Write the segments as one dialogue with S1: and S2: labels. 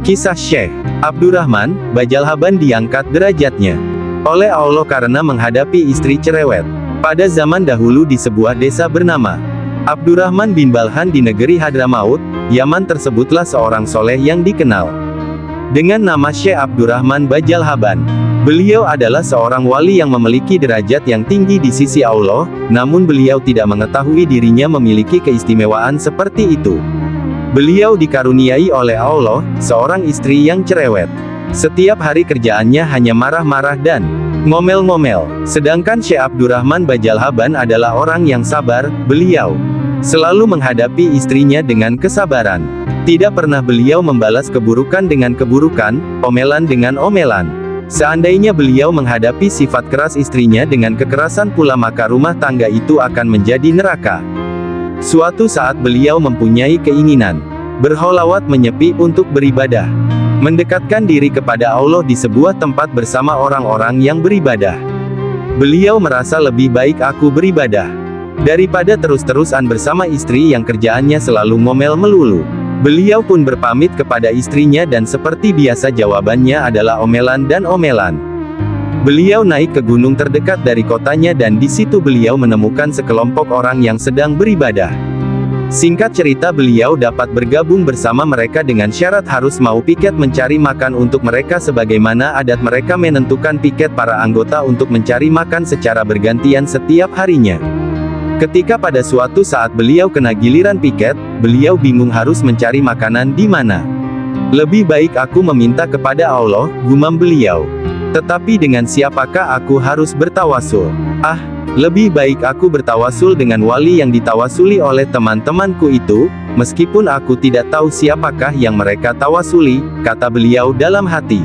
S1: Kisah Syekh Abdurrahman Bajalhaban diangkat derajatnya oleh Allah karena menghadapi istri cerewet. Pada zaman dahulu di sebuah desa bernama Abdurrahman bin Balhan di negeri Hadramaut, Yaman tersebutlah seorang soleh yang dikenal dengan nama Syekh Abdurrahman Bajalhaban. Beliau adalah seorang wali yang memiliki derajat yang tinggi di sisi Allah, namun beliau tidak mengetahui dirinya memiliki keistimewaan seperti itu. Beliau dikaruniai oleh Allah seorang istri yang cerewet. Setiap hari kerjaannya hanya marah-marah dan ngomel-ngomel. Sedangkan Syekh Abdurrahman Bajalhaban adalah orang yang sabar. Beliau selalu menghadapi istrinya dengan kesabaran. Tidak pernah beliau membalas keburukan dengan keburukan, omelan dengan omelan. Seandainya beliau menghadapi sifat keras istrinya dengan kekerasan pula, maka rumah tangga itu akan menjadi neraka. Suatu saat beliau mempunyai keinginan berholawat menyepi untuk beribadah, mendekatkan diri kepada Allah di sebuah tempat bersama orang-orang yang beribadah. Beliau merasa lebih baik aku beribadah daripada terus-terusan bersama istri yang kerjaannya selalu ngomel melulu. Beliau pun berpamit kepada istrinya dan seperti biasa jawabannya adalah omelan dan omelan. Beliau naik ke gunung terdekat dari kotanya dan di situ beliau menemukan sekelompok orang yang sedang beribadah. Singkat cerita, beliau dapat bergabung bersama mereka dengan syarat harus mau piket mencari makan untuk mereka sebagaimana adat mereka menentukan piket para anggota untuk mencari makan secara bergantian setiap harinya. Ketika pada suatu saat beliau kena giliran piket, beliau bingung harus mencari makanan di mana. Lebih baik aku meminta kepada Allah, gumam beliau. Tetapi dengan siapakah aku harus bertawasul? Lebih baik aku bertawasul dengan wali yang ditawasuli oleh teman-temanku itu, meskipun aku tidak tahu siapakah yang mereka tawasuli, kata beliau dalam hati.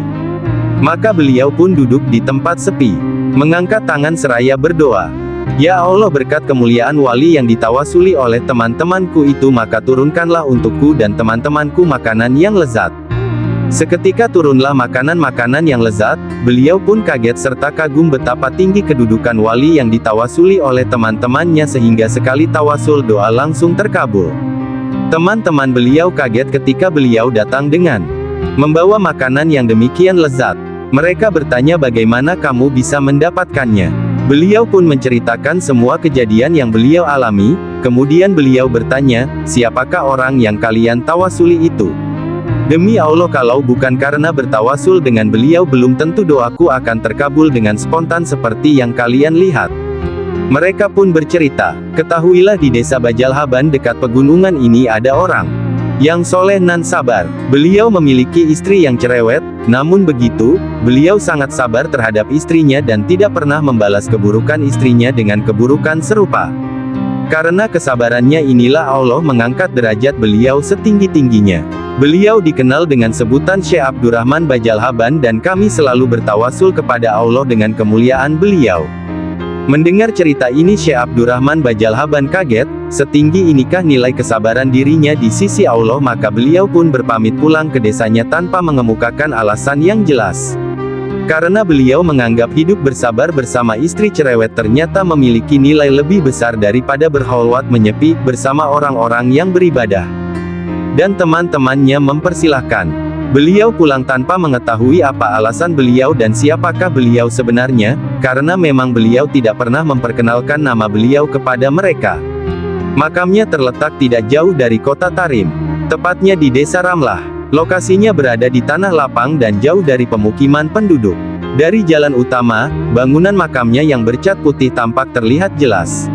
S1: Maka beliau pun duduk di tempat sepi, mengangkat tangan seraya berdoa. Ya Allah, berkat kemuliaan wali yang ditawasuli oleh teman-temanku itu, maka turunkanlah untukku dan teman-temanku makanan yang lezat. Seketika turunlah makanan-makanan yang lezat. Beliau pun kaget serta kagum betapa tinggi kedudukan wali yang ditawasuli oleh teman-temannya sehingga sekali tawasul doa langsung terkabul. Teman-teman beliau kaget ketika beliau datang dengan membawa makanan yang demikian lezat. Mereka bertanya, bagaimana kamu bisa mendapatkannya? Beliau pun menceritakan semua kejadian yang beliau alami. Kemudian beliau bertanya, siapakah orang yang kalian tawasuli itu? Demi Allah, kalau bukan karena bertawasul dengan beliau, belum tentu doaku akan terkabul dengan spontan seperti yang kalian lihat. Mereka pun bercerita, ketahuilah di desa Bajalhaban dekat pegunungan ini ada orang yang soleh nan sabar. Beliau memiliki istri yang cerewet, namun begitu, beliau sangat sabar terhadap istrinya dan tidak pernah membalas keburukan istrinya dengan keburukan serupa. Karena kesabarannya inilah Allah mengangkat derajat beliau setinggi-tingginya. Beliau dikenal dengan sebutan Syekh Abdurrahman Bajalhaban dan kami selalu bertawasul kepada Allah dengan kemuliaan beliau. Mendengar cerita ini Syekh Abdurrahman Bajalhaban kaget, setinggi inikah nilai kesabaran dirinya di sisi Allah, maka beliau pun berpamit pulang ke desanya tanpa mengemukakan alasan yang jelas. Karena beliau menganggap hidup bersabar bersama istri cerewet ternyata memiliki nilai lebih besar daripada berholwat menyepi bersama orang-orang yang beribadah. Dan teman-temannya mempersilahkan beliau pulang tanpa mengetahui apa alasan beliau dan siapakah beliau sebenarnya, karena memang beliau tidak pernah memperkenalkan nama beliau kepada mereka. Makamnya terletak tidak jauh dari kota Tarim, tepatnya di desa Ramlah. Lokasinya berada di tanah lapang dan jauh dari pemukiman penduduk. Dari jalan utama, bangunan makamnya yang bercat putih tampak terlihat jelas.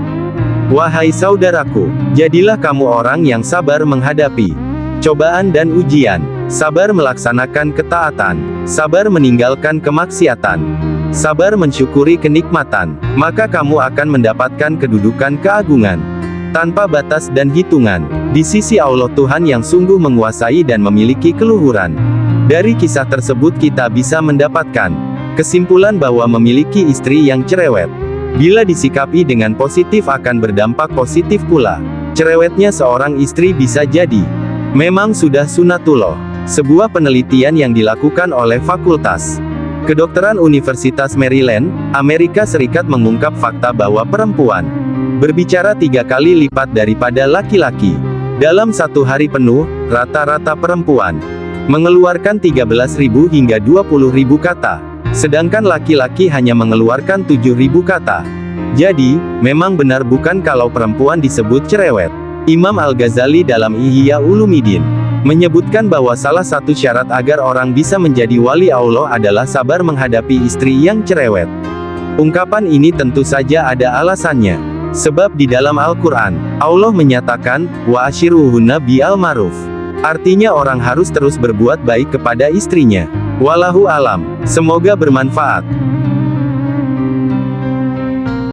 S1: Wahai saudaraku, jadilah kamu orang yang sabar menghadapi cobaan dan ujian, sabar melaksanakan ketaatan, sabar meninggalkan kemaksiatan, sabar mensyukuri kenikmatan, maka kamu akan mendapatkan kedudukan keagungan tanpa batas dan hitungan di sisi Allah, Tuhan yang sungguh menguasai dan memiliki keluhuran. Dari kisah tersebut kita bisa mendapatkan kesimpulan bahwa memiliki istri yang cerewet, bila disikapi dengan positif akan berdampak positif pula. Cerewetnya seorang istri bisa jadi memang sudah sunatullah. Sebuah penelitian yang dilakukan oleh Fakultas Kedokteran Universitas Maryland, Amerika Serikat mengungkap fakta bahwa perempuan berbicara 3 kali lipat daripada laki-laki dalam satu hari penuh. Rata-rata perempuan mengeluarkan 13.000 hingga 20.000 kata. Sedangkan laki-laki hanya mengeluarkan 7.000 kata. Jadi, memang benar bukan kalau perempuan disebut cerewet. Imam Al-Ghazali dalam Ihya Ulumuddin menyebutkan bahwa salah satu syarat agar orang bisa menjadi wali Allah adalah sabar menghadapi istri yang cerewet. Ungkapan ini tentu saja ada alasannya. Sebab di dalam Al-Quran, Allah menyatakan, wa ashiruhunna bil ma'ruf. Artinya orang harus terus berbuat baik kepada istrinya. Wallahu alam. Semoga bermanfaat.